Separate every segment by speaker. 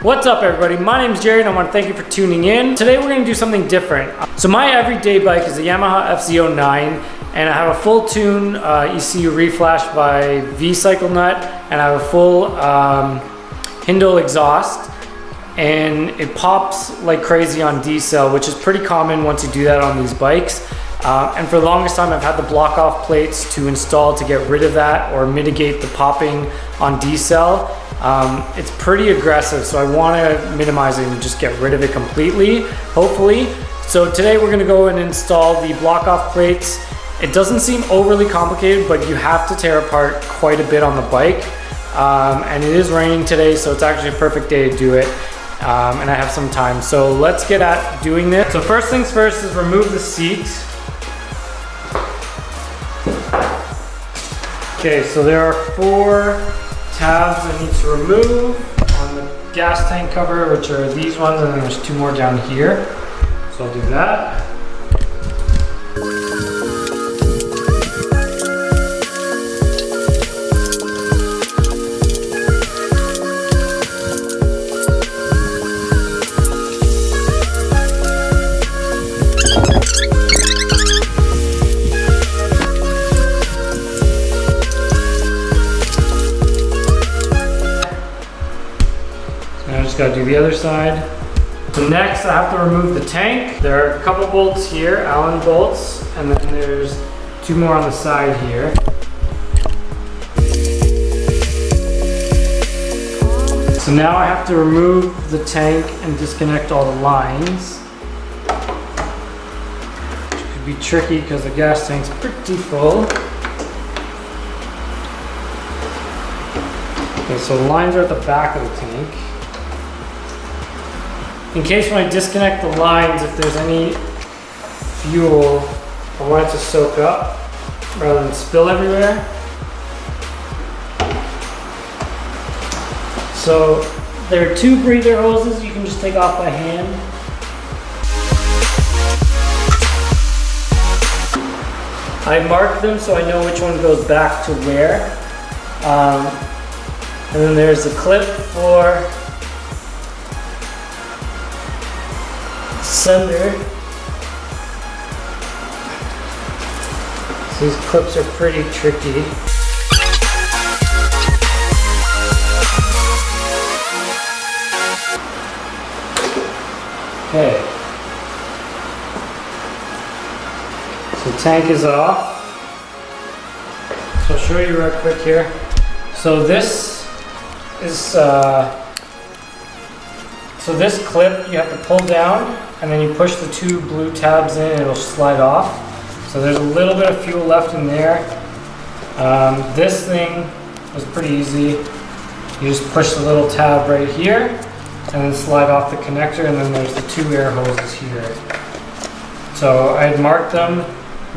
Speaker 1: What's up everybody, my name is Jerry and I want to thank you for tuning in. Today we're going to do something different. So my everyday bike is a Yamaha FZ09 and I have a full tune ECU reflash by Vcyclenut and I have a full Hindle exhaust and it pops like crazy on D-cell, which is pretty common once you do that on these bikes. And for the longest time I've had the block off plates to install to get rid of that or mitigate the popping on D-cell. It's pretty aggressive, so I want to minimize it and just get rid of it completely, hopefully. So today we're going to go and install the block off plates. It doesn't seem overly complicated, but you have to tear apart quite a bit on the bike. And it is raining today, so it's actually a perfect day to do it. And I have some time, so let's get at doing this. So first things first is remove the seat. Okay, so there are 4 tabs I need to remove on the gas tank cover, which are these ones, and then there's 2 more down here. So I'll do that. Got to do the other side. So next I have to remove the tank. There are a couple bolts here, Allen bolts, and then there's 2 more on the side here. So now I have to remove the tank and disconnect all the lines. Which could be tricky because the gas tank's pretty full. Okay, so the lines are at the back of the tank. In case when I disconnect the lines, if there's any fuel, I want it to soak up rather than spill everywhere. So there are 2 breather hoses you can just take off by hand. I marked them so I know which one goes back to where. And then there's a clip for sender. So these clips are pretty tricky. Okay. So tank is off. So I'll show you real quick here. So this is so this clip you have to pull down and then you push the 2 blue tabs in and it'll slide off. So there's a little bit of fuel left in there. This thing was pretty easy. You just push the little tab right here and then slide off the connector, and then there's the 2 air hoses here. So I had marked them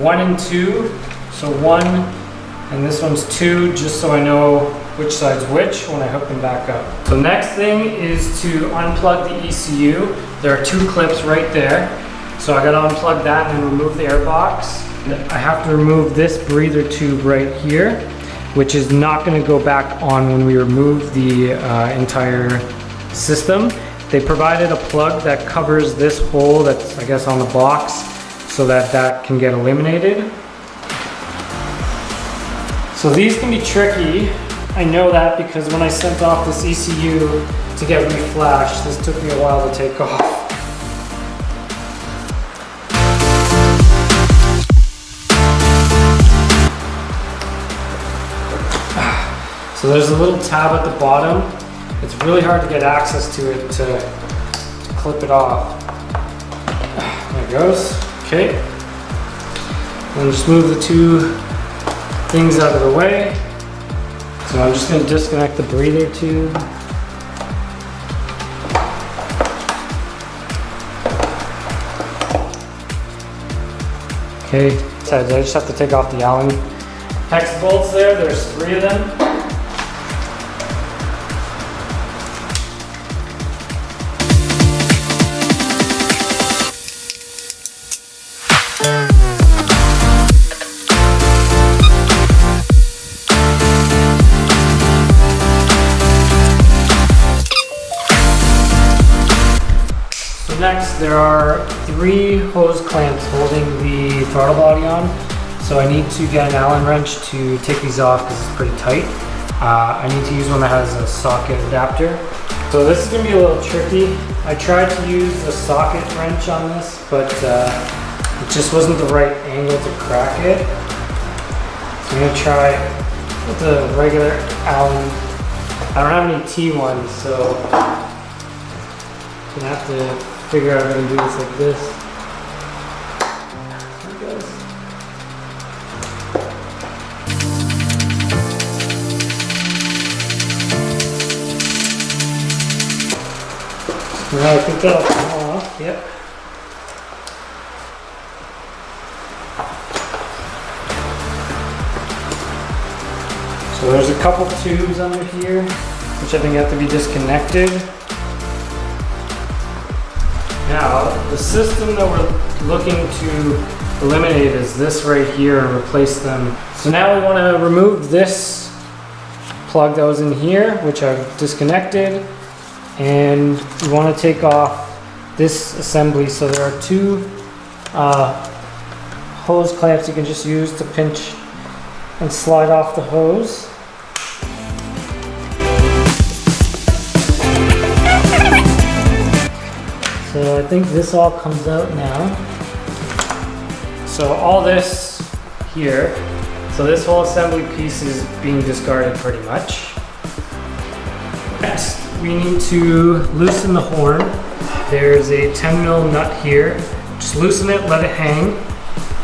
Speaker 1: 1 and 2. So 1 and this one's 2, just so I know which side's which when I hook them back up. So next thing is to unplug the ECU. There are 2 clips right there. So I gotta unplug that and then remove the air box. I have to remove this breather tube right here, which is not gonna go back on when we remove the entire system. They provided a plug that covers this hole that's, I guess, on the box so that that can get eliminated. So these can be tricky. I know that because when I sent off this ECU to get reflashed, this took me a while to take off. So there's a little tab at the bottom. It's really hard to get access to it to clip it off. There it goes. Okay. And just move the 2 things out of the way. So I'm just going to disconnect the breather tube. Okay, so I just have to take off the Allen hex bolts there. There's 3 of them. next, there are 3 hose clamps holding the throttle body on. So I need to get an Allen wrench to take these off because it's pretty tight. I need to use one that has a socket adapter. So this is going to be a little tricky. I tried to use a socket wrench on this, but it just wasn't the right angle to crack it. So I'm going to try with the regular Allen. I don't have any T1s, so I'm going to have to figure out how to do this like this. There it goes. Now I think that'll come off, yep. So there's a couple tubes under here, which I think have to be disconnected. Now, the system that we're looking to eliminate is this right here and replace them. So now we want to remove this plug that was in here, which I've disconnected. And we want to take off this assembly. So there are 2 hose clamps you can just use to pinch and slide off the hose. So I think this all comes out now. So all this here, so this whole assembly piece is being discarded pretty much. Next, we need to loosen the horn. There's a 10 mil nut here. Just loosen it, let it hang.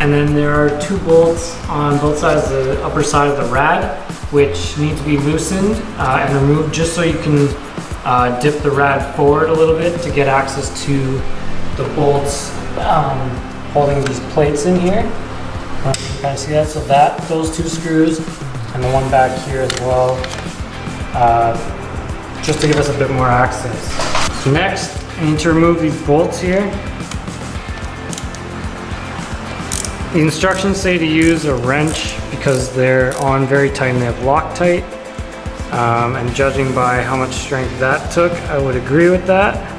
Speaker 1: And then there are 2 bolts on both sides of the upper side of the rad, which need to be loosened and removed just so you can dip the rad forward a little bit to get access to the bolts holding these plates in here. You can kind of see that. So those 2 screws and the one back here as well, just to give us a bit more access. So next, I need to remove these bolts here. The instructions say to use a wrench because they're on very tight and they have Loctite. And judging by how much strength that took, I would agree with that.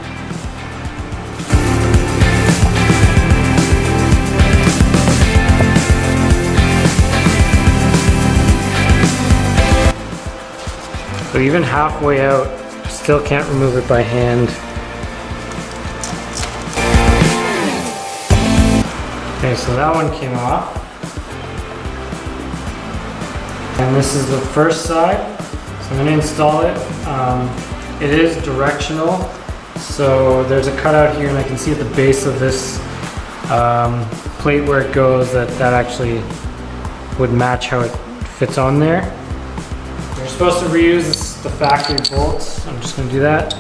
Speaker 1: So even halfway out, still can't remove it by hand. Okay, so that one came off. And this is the first side. So I'm going to install it. It is directional. So there's a cutout here and I can see at the base of this plate where it goes that actually would match how it fits on there. You're supposed to reuse the factory bolts. I'm just going to do that.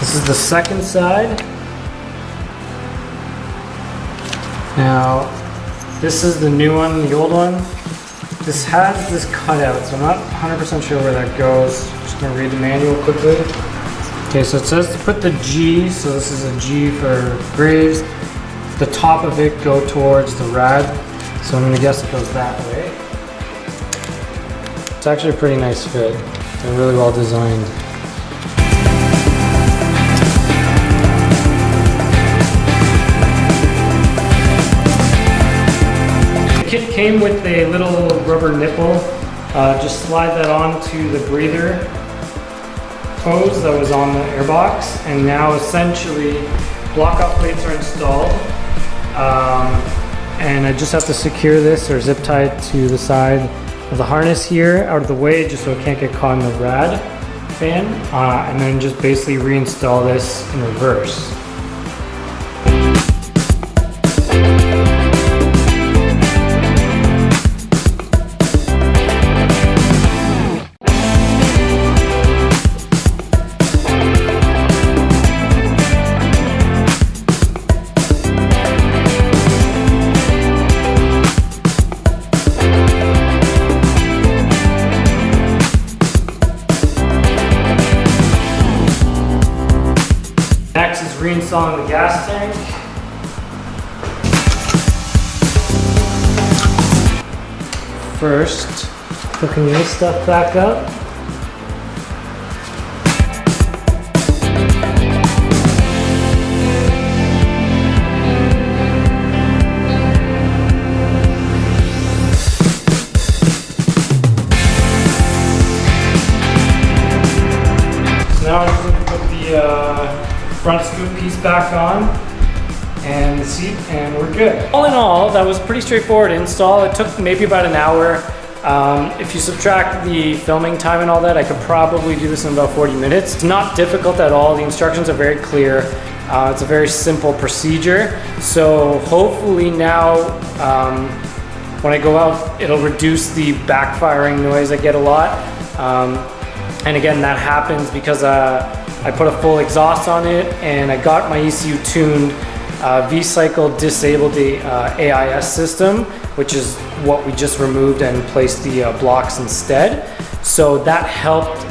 Speaker 1: This is the second side. Now, this is the new one, the old one. This has this cutout, so I'm not 100% sure where that goes. Just going to read the manual quickly. Okay, so it says to put the G, so this is a G for Graves. The top of it go towards the rad, so I'm going to guess it goes that way. It's actually a pretty nice fit. They're really well designed. The kit came with a little rubber nipple. Just slide that onto the breather hose that was on the airbox, and now essentially block-off plates are installed, and I just have to secure this or zip tie it to the side of the harness here out of the way just so it can't get caught in the rad fan, and then just basically reinstall this in reverse. Next is reinstalling the gas tank. first, hooking this stuff back up. Now I'm just going to put the front scoop piece back on and the seat, and we're good. All in all, that was a pretty straightforward install. It took maybe about an hour. If you subtract the filming time and all that, I could probably do this in about 40 minutes. It's not difficult at all. The instructions are very clear. It's a very simple procedure. So hopefully now, when I go out, it'll reduce the backfiring noise I get a lot. And again, that happens because I put a full exhaust on it and I got my ECU tuned. Vcycle disabled the AIS system, which is what we just removed and placed the blocks instead. So that helped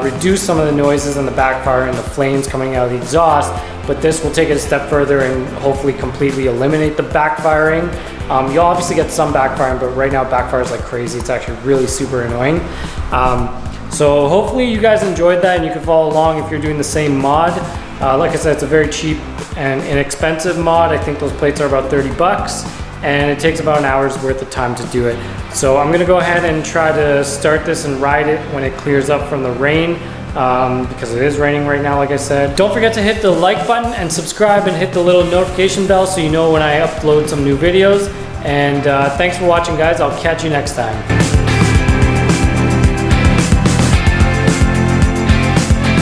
Speaker 1: reduce some of the noises and the backfire and the flames coming out of the exhaust. But this will take it a step further and hopefully completely eliminate the backfiring. You'll obviously get some backfiring, but right now it backfires like crazy. It's actually really super annoying. So hopefully you guys enjoyed that and you can follow along if you're doing the same mod. Like I said, it's a very cheap and inexpensive mod. I think those plates are about 30 bucks and it takes about an hour's worth of time to do it. So I'm gonna go ahead and try to start this and ride it when it clears up from the rain, because it is raining right now, like I said. Don't forget to hit the like button and subscribe and hit the little notification bell so you know when I upload some new videos. And thanks for watching, guys. I'll catch you next time.